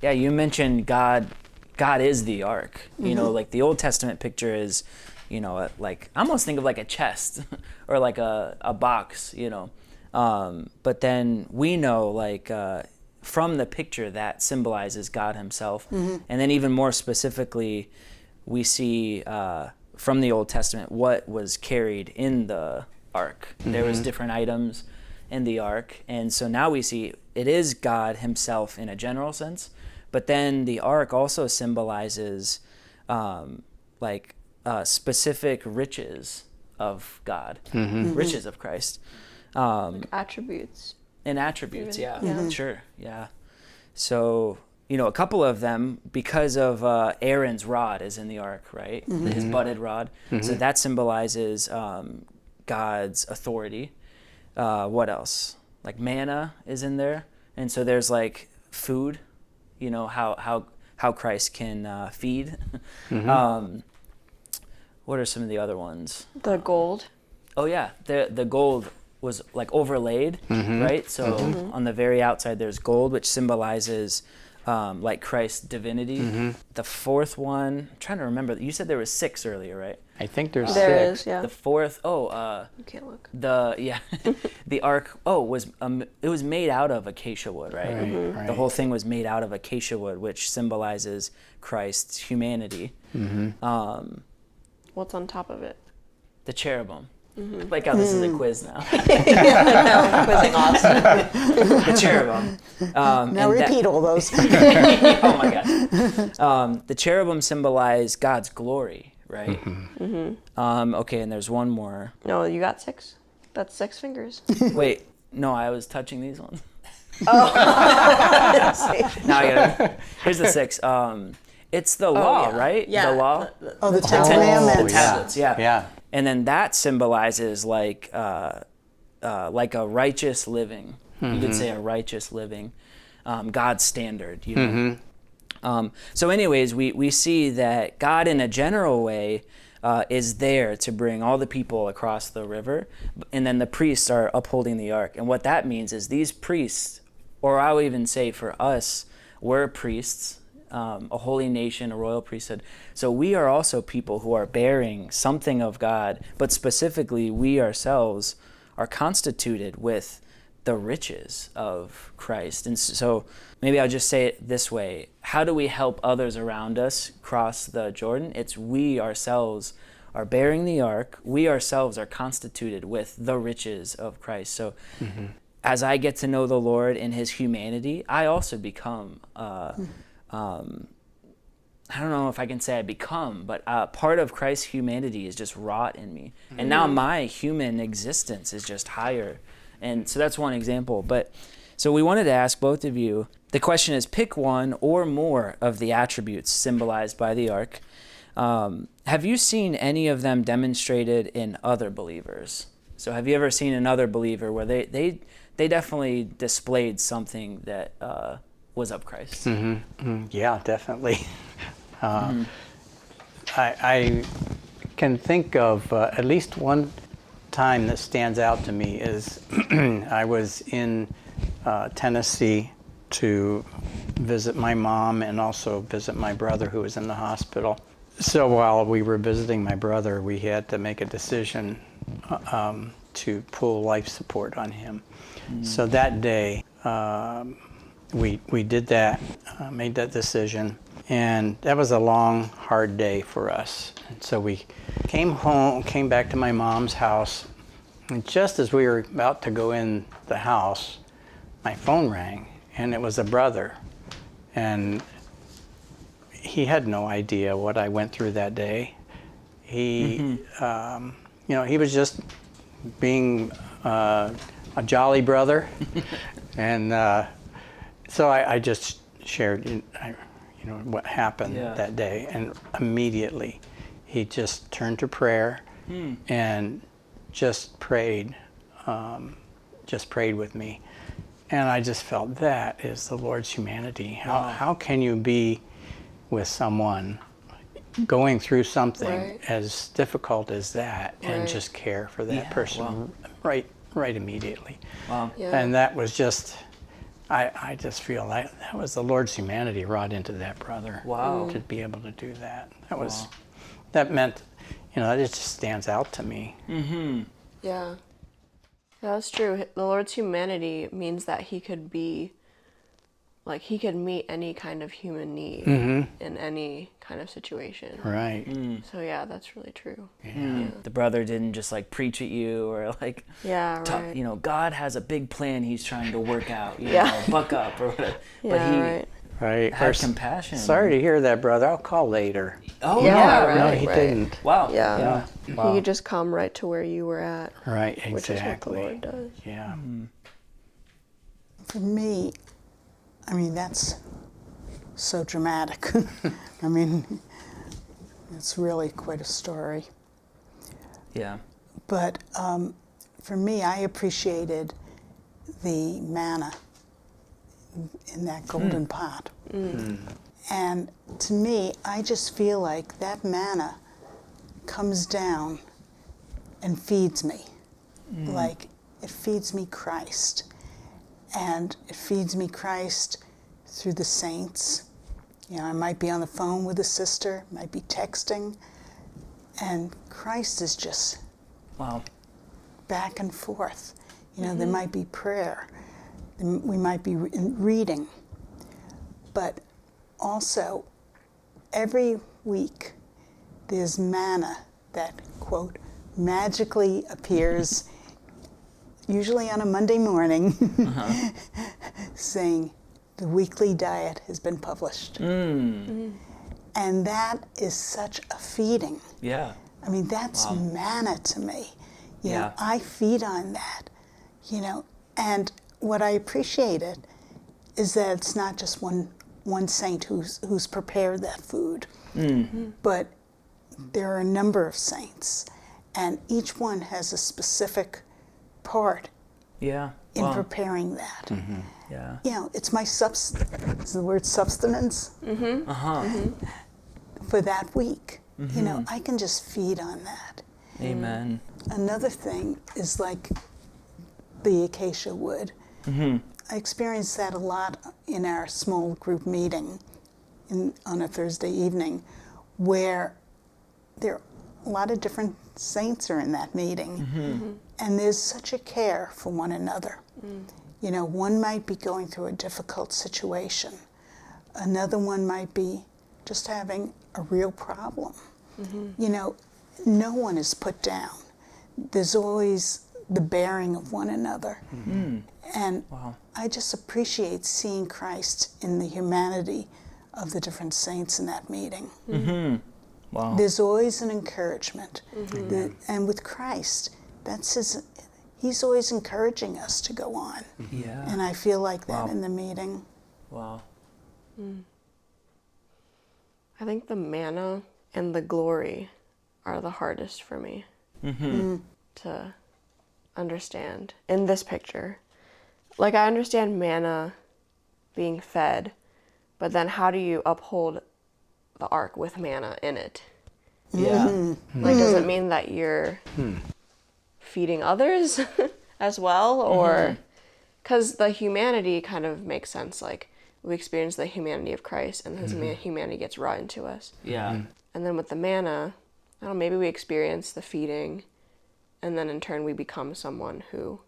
Yeah, you mentioned God. God is the ark. You know, like the Old Testament picture is, like I almost think of like a chest or like a box. But then we know like from the picture that symbolizes God Himself, and then even more specifically, we see from the Old Testament what was carried in the ark. There was different items in the ark, and so now we see it is God Himself in a general sense, but then the ark also symbolizes specific riches of God, riches of Christ, like attributes and attributes. even. Yeah, sure, yeah. So a couple of them, because of Aaron's rod is in the ark, right? His budded rod. So that symbolizes God's authority. What else? Like manna is in there, and so there's like food. How Christ can feed. What are some of the other ones? The gold. Oh yeah, the gold was like overlaid, right? So on the very outside there's gold, which symbolizes like Christ's divinity. The fourth one, I'm trying to remember. You said there was 6 earlier, right? I think there's There 6. is, yeah. The fourth, You can't look. the ark. It was made out of acacia wood, right? Right. The whole thing was made out of acacia wood, which symbolizes Christ's humanity. What's on top of it? The cherubim. Like how this is a quiz now. Quizzing Austin. The cherubim. Now repeat all those. Oh my gosh. The cherubim symbolize God's glory, right? Okay, and there's one more. No, you got 6. That's 6 fingers. Wait, no, I was touching these ones. Oh. Now I gotta. Here's the 6. It's the law, right? Yeah. The law. The Ten Ten Commandments. tablets, yeah. Yeah. And then that symbolizes like a righteous living. You could say a righteous living, God's standard. So, anyways, we see that God, in a general way, is there to bring all the people across the river, and then the priests are upholding the ark. And what that means is these priests, or I would even say for us, we're priests. A holy nation, a royal priesthood. So we are also people who are bearing something of God, but specifically we ourselves are constituted with the riches of Christ. And so maybe I'll just say it this way. How do we help others around us cross the Jordan? It's we ourselves are bearing the ark. We ourselves are constituted with the riches of Christ. So as I get to know the Lord in His humanity, I also become I don't know if I can say I become, but part of Christ's humanity is just wrought in me. And now my human existence is just higher. And so that's one example. But so we wanted to ask both of you, the question is, pick one or more of the attributes symbolized by the ark. Have you seen any of them demonstrated in other believers? So have you ever seen another believer where they definitely displayed something that was of Christ? Yeah, definitely. I can think of at least one time that stands out to me is I was in Tennessee to visit my mom and also visit my brother who was in the hospital. So while we were visiting my brother, we had to make a decision to pull life support on him. So that day, we did that, made that decision, and that was a long, hard day for us. And so we came back to my mom's house, and just as we were about to go in the house, my phone rang, and it was a brother, and he had no idea what I went through that day. He, he was just being a jolly brother, and so I just shared, what happened that day, and immediately he just turned to prayer and just prayed with me, and I just felt that is the Lord's humanity. How can you be with someone going through something as difficult as that and just care for that person right immediately? Wow. Yeah. And that was just I just feel like that was the Lord's humanity wrought into that brother. Wow. To be able to do that. That meant, it just stands out to me. Mm-hmm. Yeah. That's true. The Lord's humanity means that he could be, like, he could meet any kind of human need in any kind of situation. Right. So, yeah, that's really true. Yeah. The brother didn't just like preach at you or like, Yeah, right. God has a big plan he's trying to work out, Yeah. buck up or whatever. Yeah, But he right. Right. had compassion. Sorry to hear that, brother. I'll call later. Oh, Yeah, yeah. right. No, he didn't. Wow. Yeah. He Wow. could just come right to where you were at. Right, exactly. Which is what the Lord does. Yeah. For me, that's so dramatic. It's really quite a story. Yeah. But for me, I appreciated the manna in that golden pot. And to me, I just feel like that manna comes down and feeds me. Like it feeds me Christ. And it feeds me Christ through the saints. I might be on the phone with a sister, might be texting, and Christ is just Wow. back and forth. There might be prayer, we might be reading, but also every week there's manna that, quote, magically appears, usually on a Monday morning, saying, the weekly diet has been published. And that is such a feeding. Yeah. That's manna to me. Yeah. I feed on that, and what I appreciated is that it's not just one saint who's prepared that food, but there are a number of saints, and each one has a specific part Yeah. in Wow. preparing that. Yeah. It's my it's the word substance for that week. I can just feed on that. Amen. Another thing is like the acacia wood. I experienced that a lot in our small group meeting on a Thursday evening, where there a lot of different saints are in that meeting, and there's such a care for one another. One might be going through a difficult situation. Another one might be just having a real problem. No one is put down. There's always the bearing of one another. And Wow. I just appreciate seeing Christ in the humanity of the different saints in that meeting. Wow. There's always an encouragement. And with Christ, he's always encouraging us to go on. Yeah. And I feel like that Wow. in the meeting. Wow. I think the manna and the glory are the hardest for me to understand in this picture. Like, I understand manna being fed, but then how do you uphold the ark with manna in it? Yeah. Like, does it mean that you're feeding others as well? Or, because the humanity kind of makes sense. Like, we experience the humanity of Christ, and his humanity gets wrought into us. Yeah. And then with the manna, I don't know, maybe we experience the feeding, and then in turn we become someone who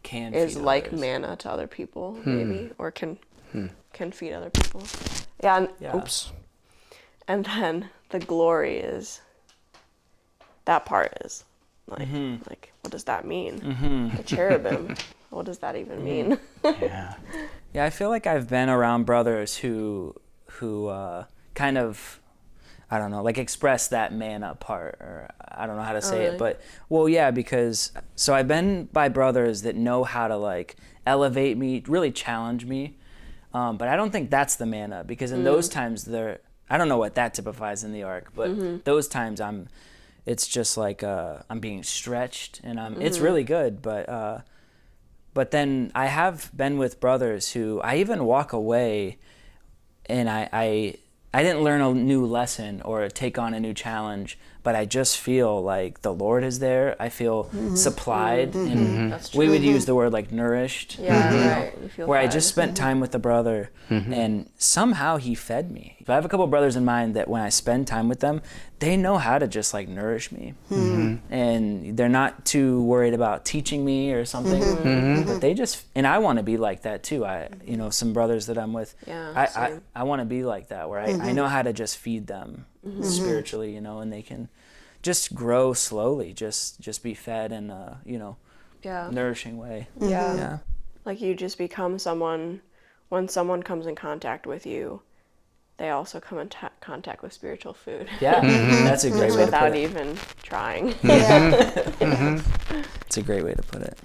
is feed like others. manna to other people, maybe, or can feed other people. Yeah, and, Yeah. oops. And then the glory is, that part is like, what does that mean? The cherubim, what does that even mean? Yeah. Yeah, I feel like I've been around brothers who kind of, I don't know, like express that manna part, or I don't know how to say really? it, but well, yeah, because so I've been by brothers that know how to like elevate me, really challenge me, but I don't think that's the manna, because in those times I don't know what that typifies in the ark, but those times it's just like I'm being stretched, and it's really good, but then I have been with brothers who I even walk away and I didn't learn a new lesson or take on a new challenge, but but I just feel like the Lord is there. I feel supplied, and That's we true. would use the word like nourished. Yeah, right. You feel Where I fed. just spent time with the brother, and somehow he fed me. I have a couple brothers in mind that when I spend time with them, they know how to just like nourish me, and they're not too worried about teaching me or something. But they just, and I want to be like that too. Some brothers that I'm with, Yeah, I same. want to be like that, where I know how to just feed them spiritually, and they can just grow slowly, just be fed in a Yeah. nourishing way. Yeah. Like you just become someone, when someone comes in contact with you, they also come in contact with spiritual food. Yeah, that's a great way to Without put it. even trying. It's a great way to put it.